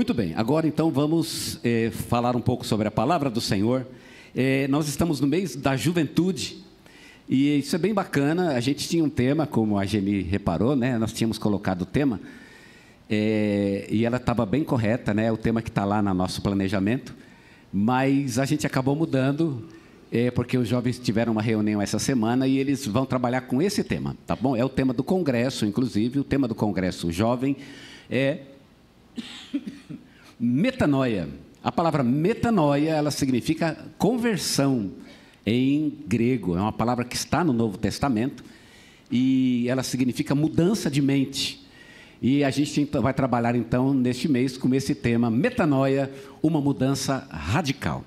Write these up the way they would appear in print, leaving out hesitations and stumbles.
Muito bem, agora então vamos falar um pouco sobre a palavra do Senhor. Nós estamos no mês da juventude e isso é bem bacana. A gente tinha um tema, como a Geni reparou, né? Nós tínhamos colocado o tema e ela estava bem correta, né? O tema que está lá no nosso planejamento, mas a gente acabou mudando porque os jovens tiveram uma reunião essa semana e eles vão trabalhar com esse tema, tá bom? É o tema do congresso, inclusive, o tema do congresso jovem é metanoia. A palavra metanoia, ela significa conversão em grego. É uma palavra que está no Novo Testamento e ela significa mudança de mente. E a gente vai trabalhar então neste mês com esse tema, metanoia, uma mudança radical.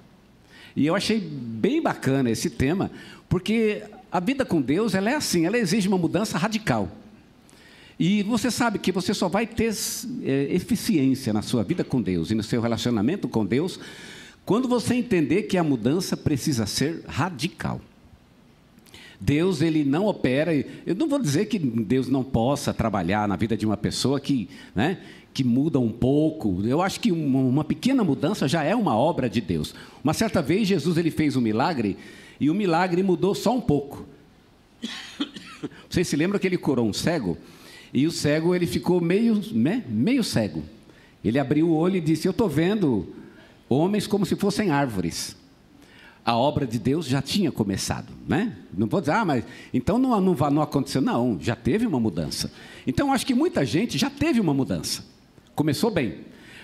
E eu achei bem bacana esse tema, porque a vida com Deus, ela é assim, ela exige uma mudança radical. E você sabe que você só vai ter eficiência na sua vida com Deus e no seu relacionamento com Deus quando você entender que a mudança precisa ser radical. Deus, ele não opera, eu não vou dizer que Deus não possa trabalhar na vida de uma pessoa que muda um pouco. Eu acho que uma pequena mudança já é uma obra de Deus. Uma certa vez Jesus ele fez um milagre e o milagre mudou só um pouco. Vocês se lembram que ele curou um cego? E o cego, ele ficou meio cego. Ele abriu o olho e disse: eu estou vendo homens como se fossem árvores. A obra de Deus já tinha começado, né? Não vou dizer, mas então não aconteceu. Não, já teve uma mudança. Então, acho que muita gente já teve uma mudança. Começou bem.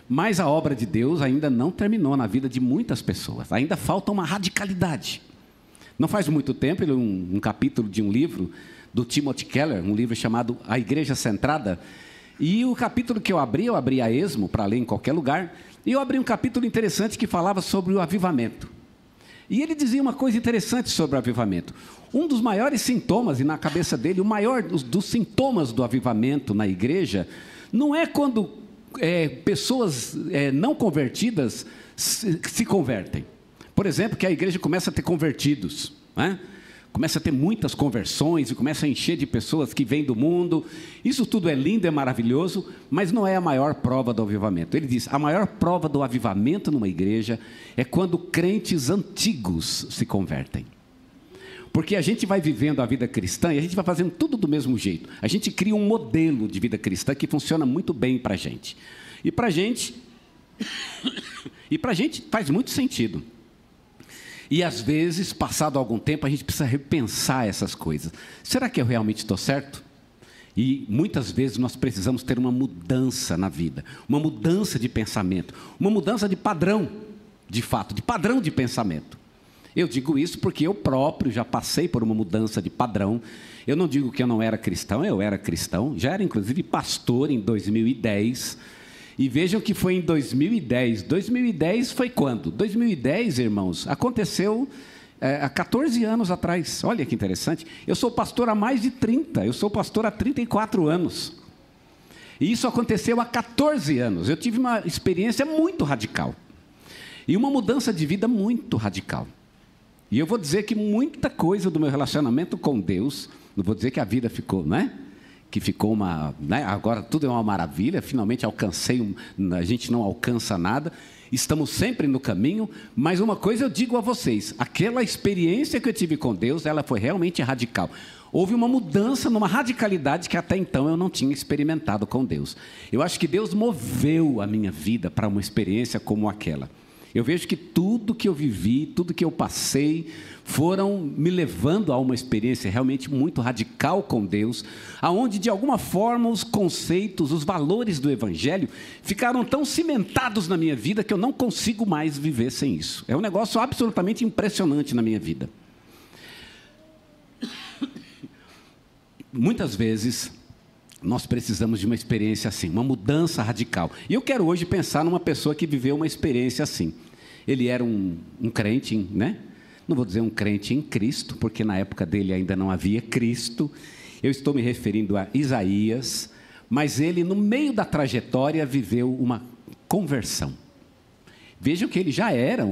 Mas a obra de Deus ainda não terminou na vida de muitas pessoas. Ainda falta uma radicalidade. Não faz muito tempo, um capítulo de um livro do Timothy Keller, um livro chamado A Igreja Centrada, e o capítulo que eu abri a esmo, para ler em qualquer lugar, e eu abri um capítulo interessante que falava sobre o avivamento. E ele dizia uma coisa interessante sobre o avivamento. Um dos maiores sintomas, e na cabeça dele, o maior dos sintomas do avivamento na igreja, não é quando pessoas não convertidas se convertem. Por exemplo, que a igreja começa a ter convertidos, né? Começa a ter muitas conversões e começa a encher de pessoas que vêm do mundo. Isso tudo é lindo, é maravilhoso, mas não é a maior prova do avivamento. Ele diz, a maior prova do avivamento numa igreja é quando crentes antigos se convertem. Porque a gente vai vivendo a vida cristã e a gente vai fazendo tudo do mesmo jeito. A gente cria um modelo de vida cristã que funciona muito bem para a gente. E para a gente faz muito sentido. E às vezes, passado algum tempo, a gente precisa repensar essas coisas. Será que eu realmente estou certo? E muitas vezes nós precisamos ter uma mudança na vida, uma mudança de pensamento, uma mudança de padrão, de fato, de padrão de pensamento. Eu digo isso porque eu próprio já passei por uma mudança de padrão. Eu não digo que eu não era cristão, eu era cristão, já era inclusive pastor em 2010. E vejam que foi em 2010. 2010 foi quando? 2010, irmãos, aconteceu há 14 anos atrás. Olha que interessante. Eu sou pastor há mais de 30. Eu sou pastor há 34 anos. E isso aconteceu há 14 anos. Eu tive uma experiência muito radical. E uma mudança de vida muito radical. E eu vou dizer que muita coisa do meu relacionamento com Deus, não vou dizer que a vida ficou, né? Que ficou agora tudo é uma maravilha, finalmente alcancei, a gente não alcança nada, estamos sempre no caminho, mas uma coisa eu digo a vocês, aquela experiência que eu tive com Deus, ela foi realmente radical. Houve uma mudança, numa radicalidade que até então eu não tinha experimentado com Deus. Eu acho que Deus moveu a minha vida para uma experiência como aquela. Eu vejo que tudo que eu vivi, tudo que eu passei, foram me levando a uma experiência realmente muito radical com Deus, aonde de alguma forma os conceitos, os valores do Evangelho ficaram tão cimentados na minha vida que eu não consigo mais viver sem isso. É um negócio absolutamente impressionante na minha vida. Muitas vezes nós precisamos de uma experiência assim, uma mudança radical. E eu quero hoje pensar numa pessoa que viveu uma experiência assim. Ele era um crente, né? Não vou dizer um crente em Cristo, porque na época dele ainda não havia Cristo. Eu estou me referindo a Isaías, mas ele, no meio da trajetória, viveu uma conversão. Vejam que ele já era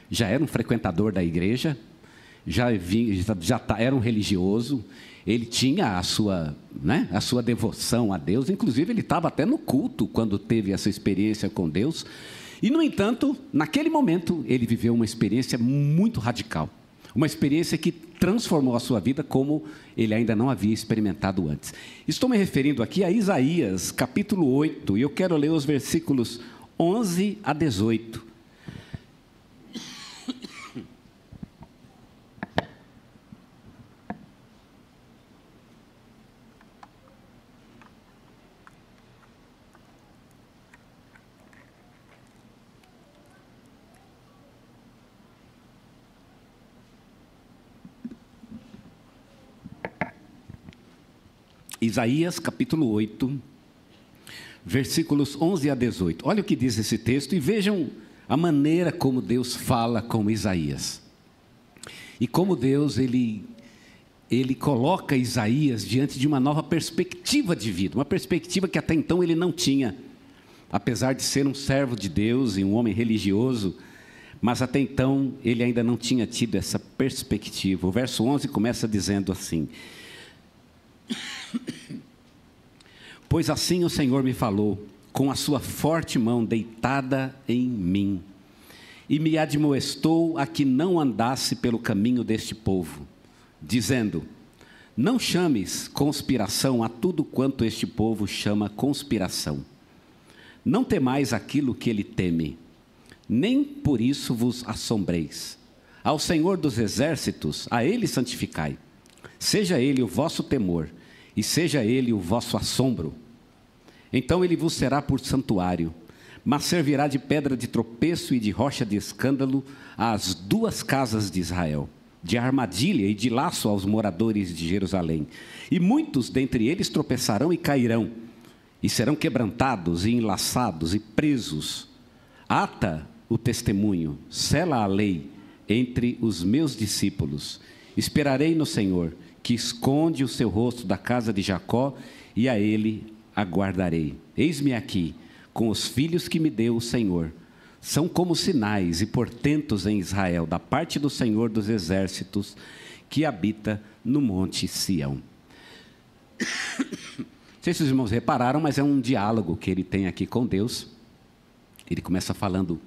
já era um frequentador da igreja, era um religioso, ele tinha a sua devoção a Deus, inclusive ele estava até no culto quando teve essa experiência com Deus, e no entanto, naquele momento, ele viveu uma experiência muito radical, uma experiência que transformou a sua vida como ele ainda não havia experimentado antes. Estou me referindo aqui a Isaías, capítulo 8, e eu quero ler os versículos 11 a 18. Isaías capítulo 8, versículos 11 a 18. Olha o que diz esse texto e vejam a maneira como Deus fala com Isaías. E como Deus, ele coloca Isaías diante de uma nova perspectiva de vida, uma perspectiva que até então ele não tinha. Apesar de ser um servo de Deus e um homem religioso, mas até então ele ainda não tinha tido essa perspectiva. O verso 11 começa dizendo assim: pois assim o Senhor me falou, com a sua forte mão deitada em mim, e me admoestou a que não andasse pelo caminho deste povo, dizendo: não chames conspiração a tudo quanto este povo chama conspiração. Não temais aquilo que ele teme, nem por isso vos assombreis. Ao Senhor dos exércitos, a ele santificai. Seja ele o vosso temor, e seja ele o vosso assombro. Então ele vos será por santuário, mas servirá de pedra de tropeço e de rocha de escândalo às duas casas de Israel, de armadilha e de laço aos moradores de Jerusalém. E muitos dentre eles tropeçarão e cairão, e serão quebrantados e enlaçados e presos. Ata o testemunho, sela a lei entre os meus discípulos. Esperarei no Senhor, que esconde o seu rosto da casa de Jacó, e a ele aguardarei. Eis-me aqui, com os filhos que me deu o Senhor. São como sinais e portentos em Israel, da parte do Senhor dos exércitos, que habita no monte Sião. Não sei se os irmãos repararam, mas é um diálogo que ele tem aqui com Deus. Ele começa falando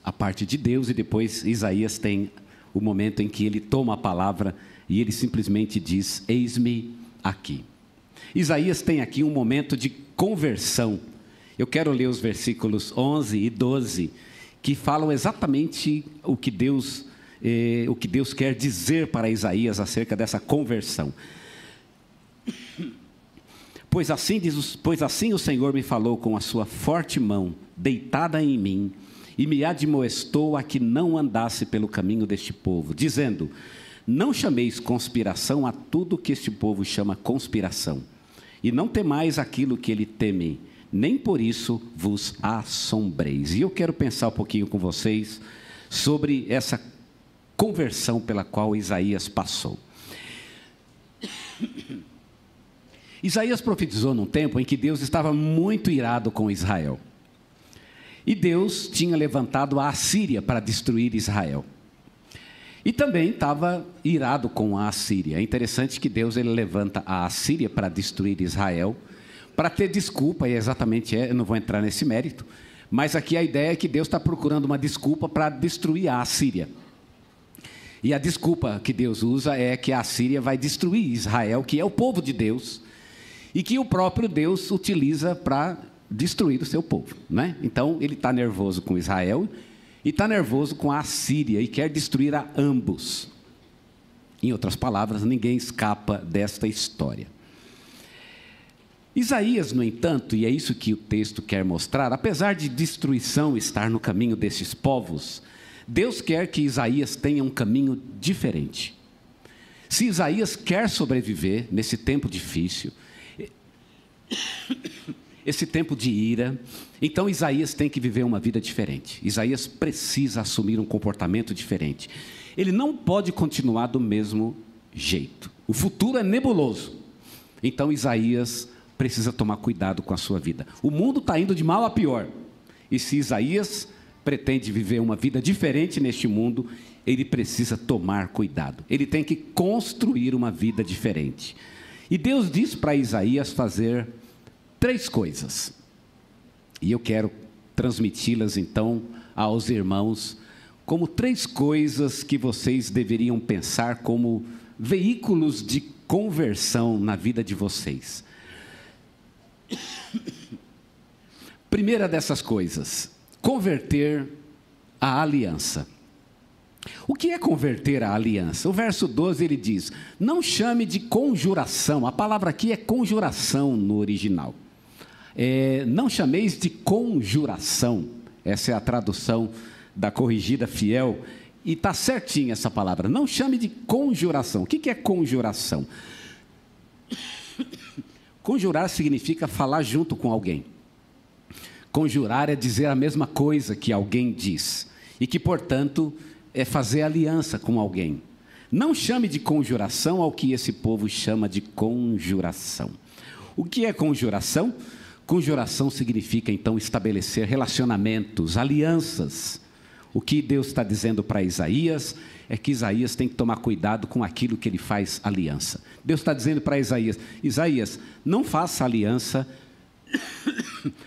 a parte de Deus, e depois Isaías tem o momento em que ele toma a palavra e ele simplesmente diz: eis-me aqui. Isaías tem aqui um momento de conversão. Eu quero ler os versículos 11 e 12, que falam exatamente o que Deus quer dizer para Isaías acerca dessa conversão. Pois assim o Senhor me falou com a sua forte mão, deitada em mim, e me admoestou a que não andasse pelo caminho deste povo, dizendo: não chameis conspiração a tudo que este povo chama conspiração, e não temais aquilo que ele teme, nem por isso vos assombreis. E eu quero pensar um pouquinho com vocês sobre essa conversão pela qual Isaías passou. Isaías profetizou num tempo em que Deus estava muito irado com Israel. E Deus tinha levantado a Assíria para destruir Israel. E também estava irado com a Assíria. É interessante que Deus ele levanta a Assíria para destruir Israel, para ter desculpa, e exatamente eu não vou entrar nesse mérito, mas aqui a ideia é que Deus está procurando uma desculpa para destruir a Assíria. E a desculpa que Deus usa é que a Assíria vai destruir Israel, que é o povo de Deus, e que o próprio Deus utiliza para destruir o seu povo, né? Então ele está nervoso com Israel e está nervoso com a Assíria e quer destruir a ambos. Em outras palavras, ninguém escapa desta história. Isaías, no entanto, e é isso que o texto quer mostrar, apesar de destruição estar no caminho desses povos, Deus quer que Isaías tenha um caminho diferente. Se Isaías quer sobreviver nesse tempo difícil, esse tempo de ira, então Isaías tem que viver uma vida diferente. Isaías precisa assumir um comportamento diferente. Ele não pode continuar do mesmo jeito. O futuro é nebuloso. Então Isaías precisa tomar cuidado com a sua vida. O mundo está indo de mal a pior. E se Isaías pretende viver uma vida diferente neste mundo, ele precisa tomar cuidado. Ele tem que construir uma vida diferente. E Deus diz para Isaías fazer 3 coisas. E eu quero transmiti-las então aos irmãos como 3 coisas que vocês deveriam pensar como veículos de conversão na vida de vocês. Primeira dessas coisas, converter a aliança. O que é converter a aliança? O verso 12 ele diz, não chame de conjuração, a palavra aqui é conjuração no original. Não chameis de conjuração, essa é a tradução da Corrigida Fiel, e está certinha essa palavra, não chame de conjuração. O que é conjuração? Conjurar significa falar junto com alguém. Conjurar é dizer a mesma coisa que alguém diz, e que, portanto, é fazer aliança com alguém. Não chame de conjuração ao que esse povo chama de conjuração. O que é conjuração? Conjuração significa, então, estabelecer relacionamentos, alianças. O que Deus está dizendo para Isaías é que Isaías tem que tomar cuidado com aquilo que ele faz aliança. Deus está dizendo para Isaías, Isaías, não faça aliança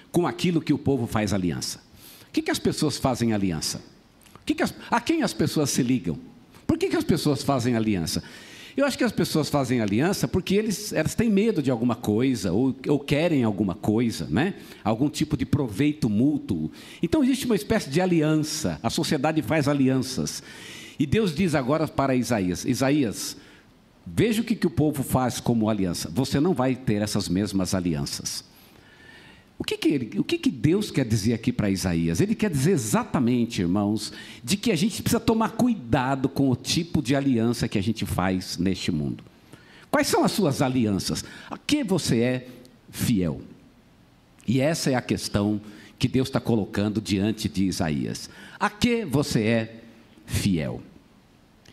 com aquilo que o povo faz aliança. O que as pessoas fazem aliança? A quem as pessoas se ligam? Por que as pessoas fazem aliança? Eu acho que as pessoas fazem aliança porque elas têm medo de alguma coisa, ou querem alguma coisa, né? Algum tipo de proveito mútuo. Então existe uma espécie de aliança, a sociedade faz alianças. E Deus diz agora para Isaías, Isaías, veja o que o povo faz como aliança, você não vai ter essas mesmas alianças. O que Deus quer dizer aqui para Isaías? Ele quer dizer exatamente, irmãos, de que a gente precisa tomar cuidado com o tipo de aliança que a gente faz neste mundo. Quais são as suas alianças? A que você é fiel? E essa é a questão que Deus está colocando diante de Isaías. A que você é fiel?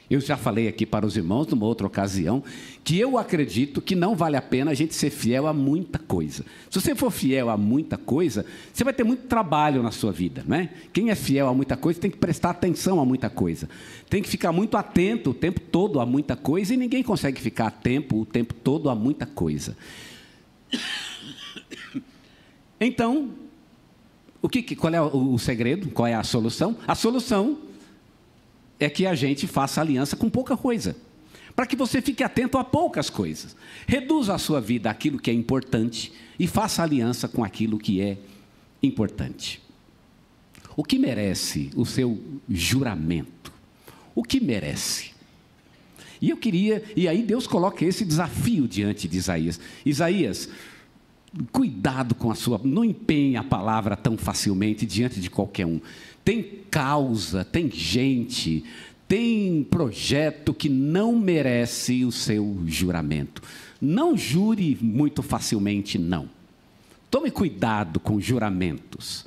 Eu já falei aqui para os irmãos, numa outra ocasião, que eu acredito que não vale a pena a gente ser fiel a muita coisa. Se você for fiel a muita coisa, você vai ter muito trabalho na sua vida, né? Quem é fiel a muita coisa tem que prestar atenção a muita coisa. Tem que ficar muito atento o tempo todo a muita coisa, e ninguém consegue ficar o tempo todo a muita coisa. Então, qual é o segredo? Qual é a solução? A solução é que a gente faça aliança com pouca coisa, para que você fique atento a poucas coisas. Reduza a sua vida àquilo que é importante e faça aliança com aquilo que é importante. O que merece o seu juramento? O que merece? E aí Deus coloca esse desafio diante de Isaías. Isaías, cuidado com não empenhe a palavra tão facilmente diante de qualquer um. Tem causa, tem gente, tem projeto que não merece o seu juramento. Não jure muito facilmente, não. Tome cuidado com juramentos.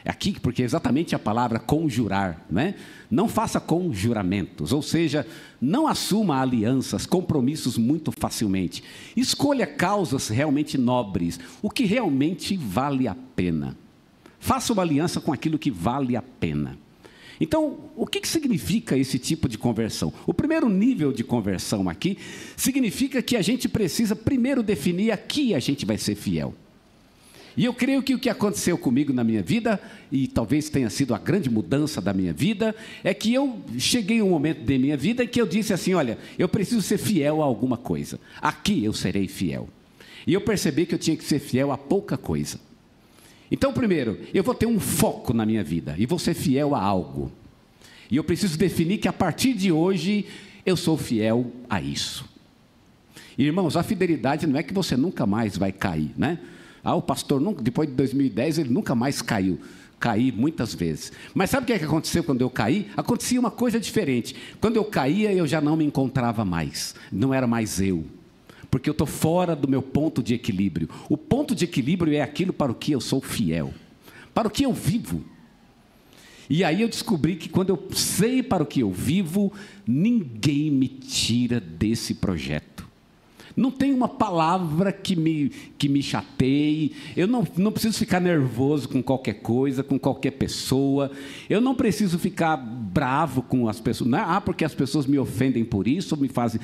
Aqui, porque é exatamente a palavra conjurar, né? Não faça conjuramentos, ou seja, não assuma alianças, compromissos muito facilmente. Escolha causas realmente nobres, o que realmente vale a pena. Faça uma aliança com aquilo que vale a pena. Então, o que significa esse tipo de conversão? O primeiro nível de conversão aqui significa que a gente precisa primeiro definir a que a gente vai ser fiel. E eu creio que o que aconteceu comigo na minha vida, e talvez tenha sido a grande mudança da minha vida, é que eu cheguei a um momento da minha vida em que eu disse assim, olha, eu preciso ser fiel a alguma coisa. Aqui eu serei fiel. E eu percebi que eu tinha que ser fiel a pouca coisa. Então, primeiro, eu vou ter um foco na minha vida e vou ser fiel a algo. E eu preciso definir que a partir de hoje eu sou fiel a isso. Irmãos, a fidelidade não é que você nunca mais vai cair, né? O pastor, depois de 2010, ele nunca mais caiu. Caí muitas vezes. Mas sabe o que é que aconteceu quando eu caí? Acontecia uma coisa diferente. Quando eu caía, eu já não me encontrava mais. Não era mais eu. Porque eu estou fora do meu ponto de equilíbrio. O ponto de equilíbrio é aquilo para o que eu sou fiel, para o que eu vivo. E aí eu descobri que quando eu sei para o que eu vivo, ninguém me tira desse projeto. Não tem uma palavra que me chateie. Eu não preciso ficar nervoso com qualquer coisa, com qualquer pessoa. Eu não preciso ficar bravo com as pessoas. Não é, porque as pessoas me ofendem por isso, ou me fazem...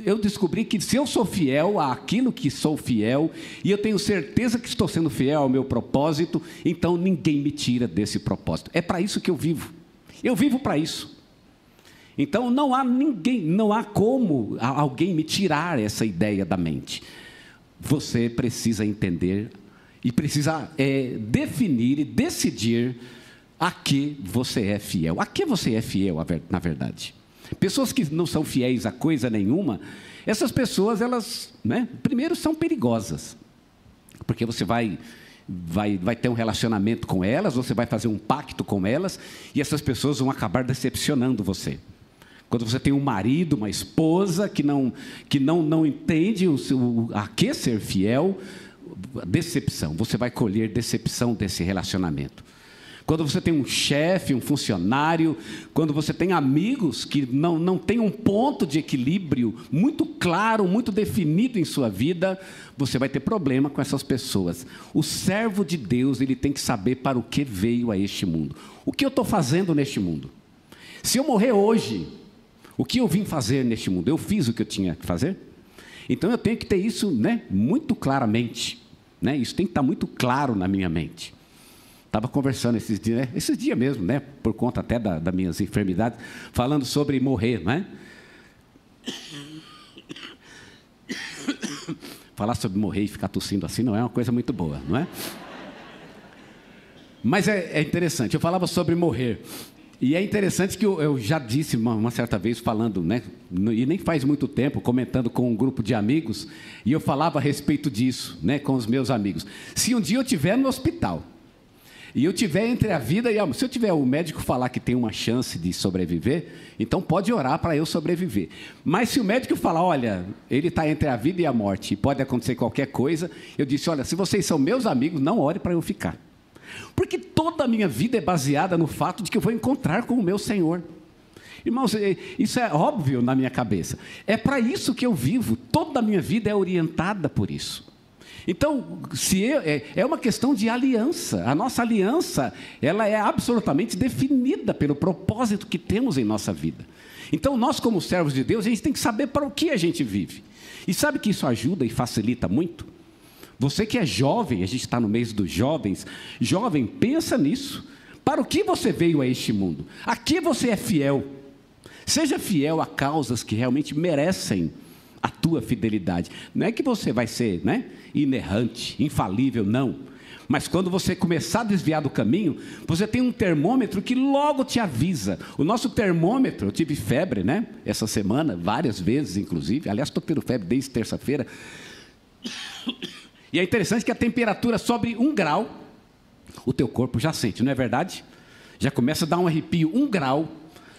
Eu descobri que se eu sou fiel àquilo que sou fiel, e eu tenho certeza que estou sendo fiel ao meu propósito, então ninguém me tira desse propósito. É para isso que eu vivo. Eu vivo para isso. Então não há como alguém me tirar essa ideia da mente. Você precisa entender e precisa definir e decidir a que você é fiel. A que você é fiel, na verdade? Pessoas que não são fiéis a coisa nenhuma, essas pessoas, elas, primeiro são perigosas, porque você vai ter um relacionamento com elas, você vai fazer um pacto com elas, e essas pessoas vão acabar decepcionando você. Quando você tem um marido, uma esposa que não entende a que ser fiel, decepção, você vai colher decepção desse relacionamento. Quando você tem um chefe, um funcionário, quando você tem amigos que não têm um ponto de equilíbrio muito claro, muito definido em sua vida, você vai ter problema com essas pessoas. O servo de Deus, ele tem que saber para o que veio a este mundo. O que eu estou fazendo neste mundo? Se eu morrer hoje, o que eu vim fazer neste mundo? Eu fiz o que eu tinha que fazer? Então eu tenho que ter isso, muito claramente. Isso tem que estar muito claro na minha mente. Estava conversando esses dias mesmo, por conta até das minhas enfermidades, falando sobre morrer, Falar sobre morrer e ficar tossindo assim não é uma coisa muito boa, não é? Mas é interessante, eu falava sobre morrer. E é interessante que eu já disse uma certa vez, falando, e nem faz muito tempo, comentando com um grupo de amigos, e eu falava a respeito disso, com os meus amigos. Se um dia eu estiver no hospital, e eu tiver entre a vida e a morte, se eu tiver o médico falar que tem uma chance de sobreviver, então pode orar para eu sobreviver. Mas se o médico falar, olha, ele está entre a vida e a morte, e pode acontecer qualquer coisa, eu disse, olha, se vocês são meus amigos, não ore para eu ficar. Porque toda a minha vida é baseada no fato de que eu vou encontrar com o meu Senhor. Irmãos, isso é óbvio na minha cabeça. É para isso que eu vivo, toda a minha vida é orientada por isso. Então, é uma questão de aliança. A nossa aliança, ela é absolutamente definida pelo propósito que temos em nossa vida. Então, nós como servos de Deus, a gente tem que saber para o que a gente vive. E sabe que isso ajuda e facilita muito? Você que é jovem, a gente está no mês dos jovens, jovem, pensa nisso. Para o que você veio a este mundo? A que você é fiel? Seja fiel a causas que realmente merecem a tua fidelidade. Não é que você vai ser, inerrante, infalível, não. Mas quando você começar a desviar do caminho, você tem um termômetro que logo te avisa. O nosso termômetro, eu tive febre, essa semana, várias vezes, inclusive. Aliás, estou tendo febre desde terça-feira. E é interessante que a temperatura sobe 1 grau, o teu corpo já sente, não é verdade? Já começa a dar um arrepio, 1 grau,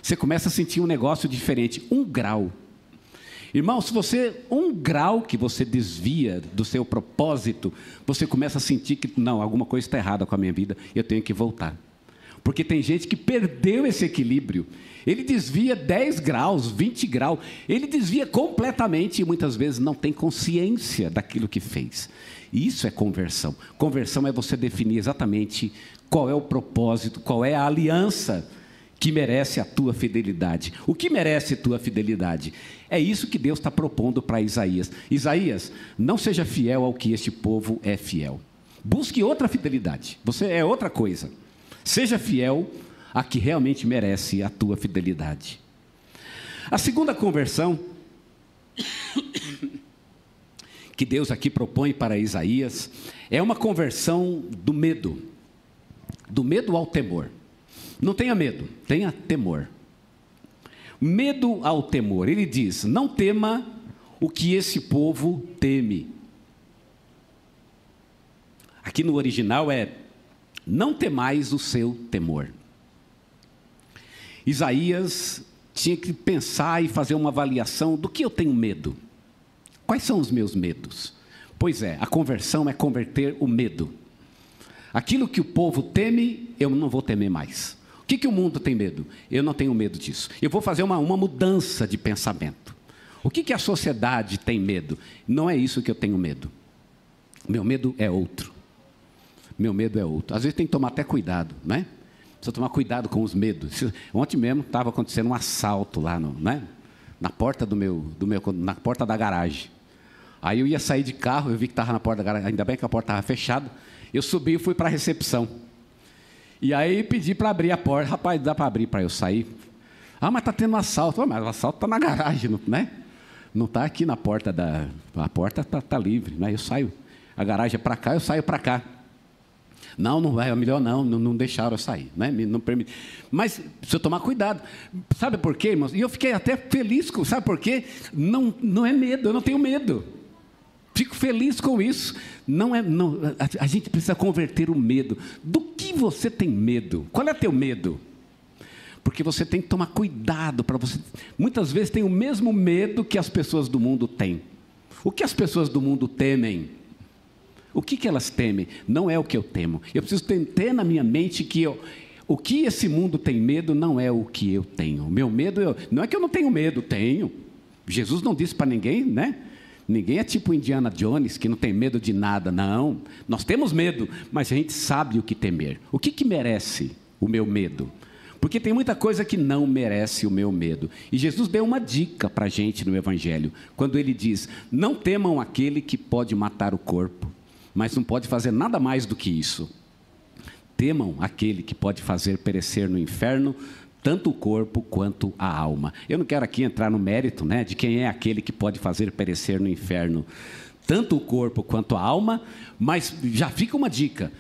você começa a sentir um negócio diferente, 1 grau. Irmão, se você, 1 grau que você desvia do seu propósito, você começa a sentir que, não, alguma coisa está errada com a minha vida, eu tenho que voltar. Porque tem gente que perdeu esse equilíbrio, ele desvia 10 graus, 20 graus, ele desvia completamente e muitas vezes não tem consciência daquilo que fez. E isso é conversão. Conversão é você definir exatamente qual é o propósito, qual é a aliança que merece a tua fidelidade. O que merece a tua fidelidade? É isso que Deus está propondo para Isaías. Isaías, não seja fiel ao que este povo é fiel. Busque outra fidelidade. Você é outra coisa. Seja fiel a que realmente merece a tua fidelidade. A segunda conversão que Deus aqui propõe para Isaías é uma conversão do medo ao temor. Não tenha medo, tenha temor. Medo ao temor. Ele diz, não tema o que esse povo teme. Aqui no original é, não temais o seu temor. Isaías tinha que pensar e fazer uma avaliação do que eu tenho medo. Quais são os meus medos? Pois é, a conversão é converter o medo. Aquilo que o povo teme, eu não vou temer mais. O que o mundo tem medo? Eu não tenho medo disso. Eu vou fazer uma mudança de pensamento. O que a sociedade tem medo? Não é isso que eu tenho medo. Meu medo é outro. Meu medo é outro. Às vezes tem que tomar até cuidado, né? Precisa tomar cuidado com os medos. Ontem mesmo estava acontecendo um assalto lá, né? Na porta na porta da garagem. Aí eu ia sair de carro, eu vi que estava na porta da garagem, ainda bem que a porta estava fechada. Eu subi e fui para a recepção. E aí pedi para abrir a porta. Rapaz, dá para abrir para eu sair? Ah, mas está tendo um assalto. Mas o assalto está na garagem, né? Não está aqui na porta a porta está livre, né? Eu saio. A garagem é para cá, eu saio para cá. Não vai, é melhor não deixaram eu sair, né? Não permite. Mas precisa tomar cuidado. Sabe por quê, irmãos? E eu fiquei até feliz, sabe por quê? Não é medo, eu não tenho medo. Fico feliz com isso. A gente precisa converter o medo. Do que você tem medo? Qual é teu medo? Porque você tem que tomar cuidado para você. Muitas vezes tem o mesmo medo que as pessoas do mundo têm. O que as pessoas do mundo temem? O que elas temem? Não é o que eu temo. Eu preciso ter na minha mente que o que esse mundo tem medo não é o que eu tenho. O meu medo, não é que eu não tenho medo, tenho. Jesus não disse para ninguém, né? Ninguém é tipo Indiana Jones, que não tem medo de nada, não. Nós temos medo, mas a gente sabe o que temer. O que merece o meu medo? Porque tem muita coisa que não merece o meu medo. E Jesus deu uma dica para a gente no Evangelho, quando ele diz, não temam aquele que pode matar o corpo, mas não pode fazer nada mais do que isso. Temam aquele que pode fazer perecer no inferno, tanto o corpo quanto a alma. Eu não quero aqui entrar no mérito, né, de quem é aquele que pode fazer perecer no inferno, tanto o corpo quanto a alma, mas já fica uma dica.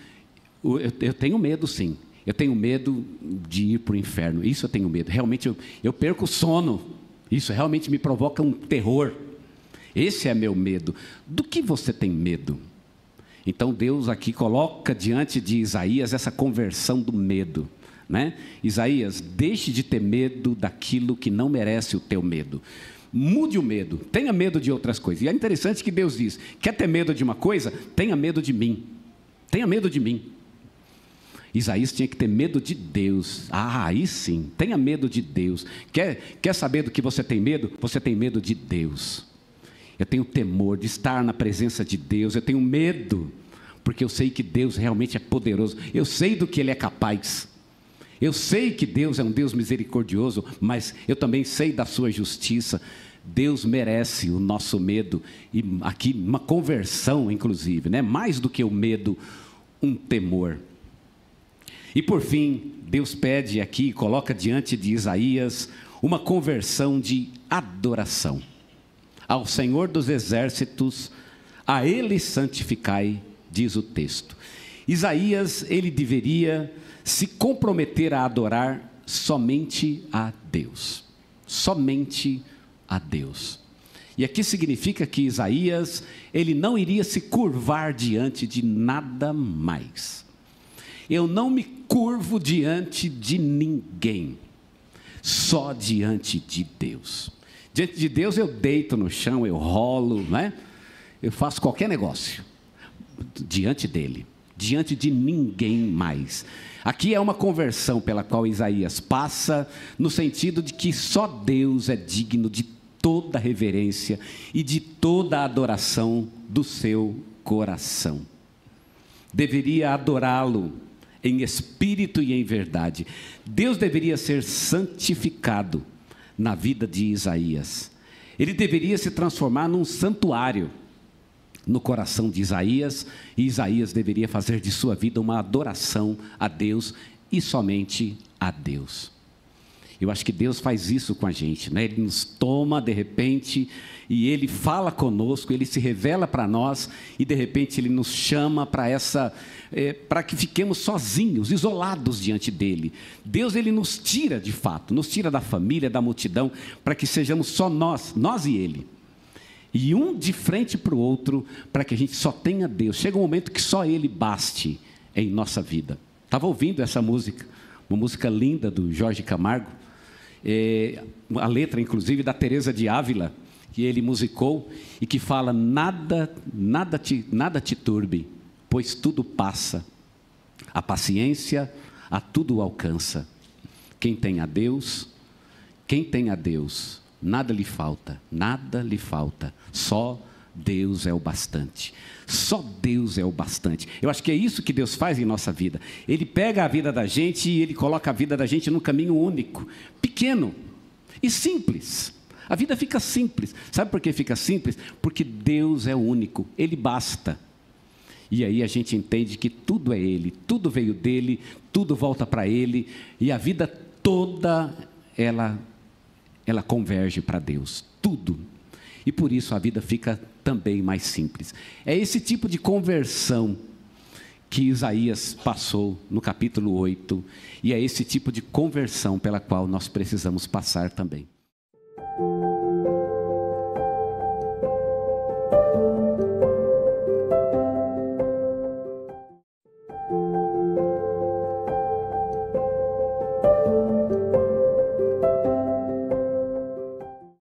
Eu tenho medo, sim. Eu tenho medo de ir para o inferno. Isso eu tenho medo. Realmente eu perco o sono. Isso realmente me provoca um terror. Esse é meu medo. Do que você tem medo? Então Deus aqui coloca diante de Isaías essa conversão do medo, né? Isaías, deixe de ter medo daquilo que não merece o teu medo. Mude o medo, tenha medo de outras coisas. E é interessante que Deus diz, quer ter medo de uma coisa? Tenha medo de mim. Tenha medo de mim. Isaías tinha que ter medo de Deus. Aí sim, tenha medo de Deus. Quer saber do que você tem medo? Você tem medo de Deus. Eu tenho temor de estar na presença de Deus. Eu tenho medo, porque eu sei que Deus realmente é poderoso. Eu sei do que Ele é capaz. Eu sei que Deus é um Deus misericordioso, mas eu também sei da sua justiça. Deus merece o nosso medo. E aqui uma conversão, inclusive, né? Mais do que o medo, um temor. E por fim, Deus pede aqui, coloca diante de Isaías, uma conversão de adoração. Ao Senhor dos exércitos, a Ele santificai, diz o texto. Isaías, ele deveria se comprometer a adorar somente a Deus. Somente a Deus. E aqui significa que Isaías, ele não iria se curvar diante de nada mais. Eu não me curvo diante de ninguém, só diante de Deus. Diante de Deus eu deito no chão, eu rolo, né? Eu faço qualquer negócio, diante dele, diante de ninguém mais. Aqui é uma conversão pela qual Isaías passa, no sentido de que só Deus é digno de toda reverência e de toda adoração do seu coração. Deveria adorá-lo em espírito e em verdade. Deus deveria ser santificado na vida de Isaías. Ele deveria se transformar num santuário no coração de Isaías, e Isaías deveria fazer de sua vida uma adoração a Deus e somente a Deus. Eu acho que Deus faz isso com a gente, né? Ele nos toma de repente e Ele fala conosco, Ele se revela para nós e de repente Ele nos chama para que fiquemos sozinhos, isolados diante dEle. Deus, Ele nos tira de fato, nos tira da família, da multidão, para que sejamos só nós e Ele. E um de frente para o outro, para que a gente só tenha Deus. Chega um momento que só Ele baste em nossa vida. Estava ouvindo essa música, uma música linda do Jorge Camargo, a letra inclusive da Teresa de Ávila, que ele musicou e que fala: nada te turbe, pois tudo passa, a paciência a tudo alcança. Quem tem a Deus, nada lhe falta, nada lhe falta, só Deus é o bastante. Só Deus é o bastante. Eu acho que é isso que Deus faz em nossa vida. Ele pega a vida da gente e Ele coloca a vida da gente num caminho único, pequeno e simples. A vida fica simples. Sabe por que fica simples? Porque Deus é único, Ele basta. E aí a gente entende que tudo é Ele, tudo veio dEle, tudo volta para Ele, e a vida toda, ela converge para Deus, tudo. E por isso a vida fica também mais simples. É esse tipo de conversão que Isaías passou no capítulo 8, e é esse tipo de conversão pela qual nós precisamos passar também.